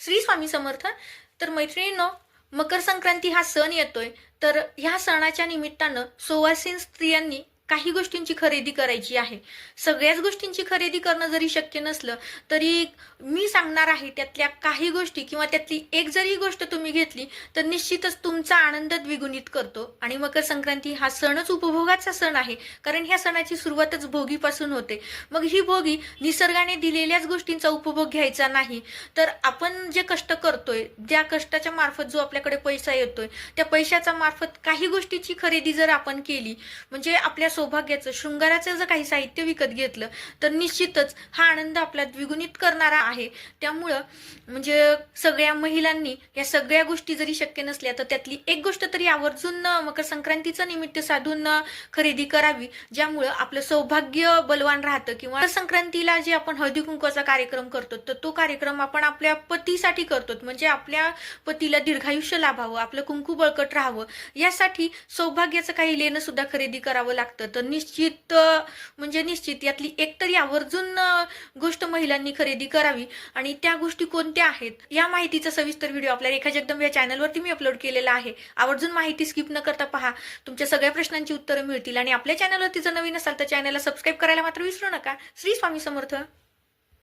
श्री स्वामी समर्थ. तर मैत्रिणींनो, मकर संक्रांती हा सण येतोय. तर ह्या सणाच्या निमित्तानं सुवासिन स्त्रियांनी काही गोष्टींची खरेदी करायची आहे. सगळ्याच गोष्टींची खरेदी करणं जरी शक्य नसलं तरी मी सांगणार आहे त्यातल्या काही गोष्टी किंवा त्यातली एक जरी गोष्ट तुम्ही घेतली तर निश्चितच तुमचा आनंद द्विगुणित करतो. आणि मकर संक्रांती हा सणच उपभोगाचा सण आहे, कारण ह्या सणाची सुरुवातच भोगीपासून होते. मग ही भोगी निसर्गाने दिलेल्याच गोष्टींचा उपभोग घ्यायचा नाही, तर आपण जे कष्ट करतोय, ज्या कष्टाच्या मार्फत जो आपल्याकडे पैसा येतोय, त्या पैशाचा मार्फत काही गोष्टीची खरेदी जर आपण केली, म्हणजे आपल्या सौभाग्याचं, शृंगाराचं जर काही साहित्य विकत घेतलं, तर निश्चितच हा आनंद आपला द्विगुणित करणारा आहे. त्यामुळं म्हणजे सगळ्या महिलांनी या सगळ्या गोष्टी जरी शक्य नसल्या तर त्यातली एक गोष्ट तरी आवर्जून मकर संक्रांतीचं निमित्त साधून खरेदी करावी, ज्यामुळं आपलं सौभाग्य बलवान राहतं. किंवा संक्रांतीला जे आपण हळदी कुंकवाचा कार्यक्रम करतो, तर तो कार्यक्रम आपण आपल्या पतीसाठी करतो, म्हणजे आपल्या पतीला दीर्घायुष्य लाभावं, आपलं कुंकू बळकट राहावं, यासाठी सौभाग्याचं काही लेणं सुद्धा खरेदी करावं लागतं. तर निश्चित म्हणजे निश्चित यातली एक तरी आवर्जून गोष्ट महिलांनी खरेदी करावी. आणि त्या गोष्टी कोणत्या आहेत या माहितीचा सविस्तर व्हिडिओ आपल्या रेखा जगदंब या चॅनलवरती मी अपलोड केलेला आहे. आवर्जून माहिती स्किप न करता पहा, तुमच्या सगळ्या प्रश्नांची उत्तरं मिळतील. आणि आपल्या चॅनलवरती जर नवीन असाल तर चॅनलला सबस्क्राईब करायला मात्र विसरू नका. श्री स्वामी समर्थ.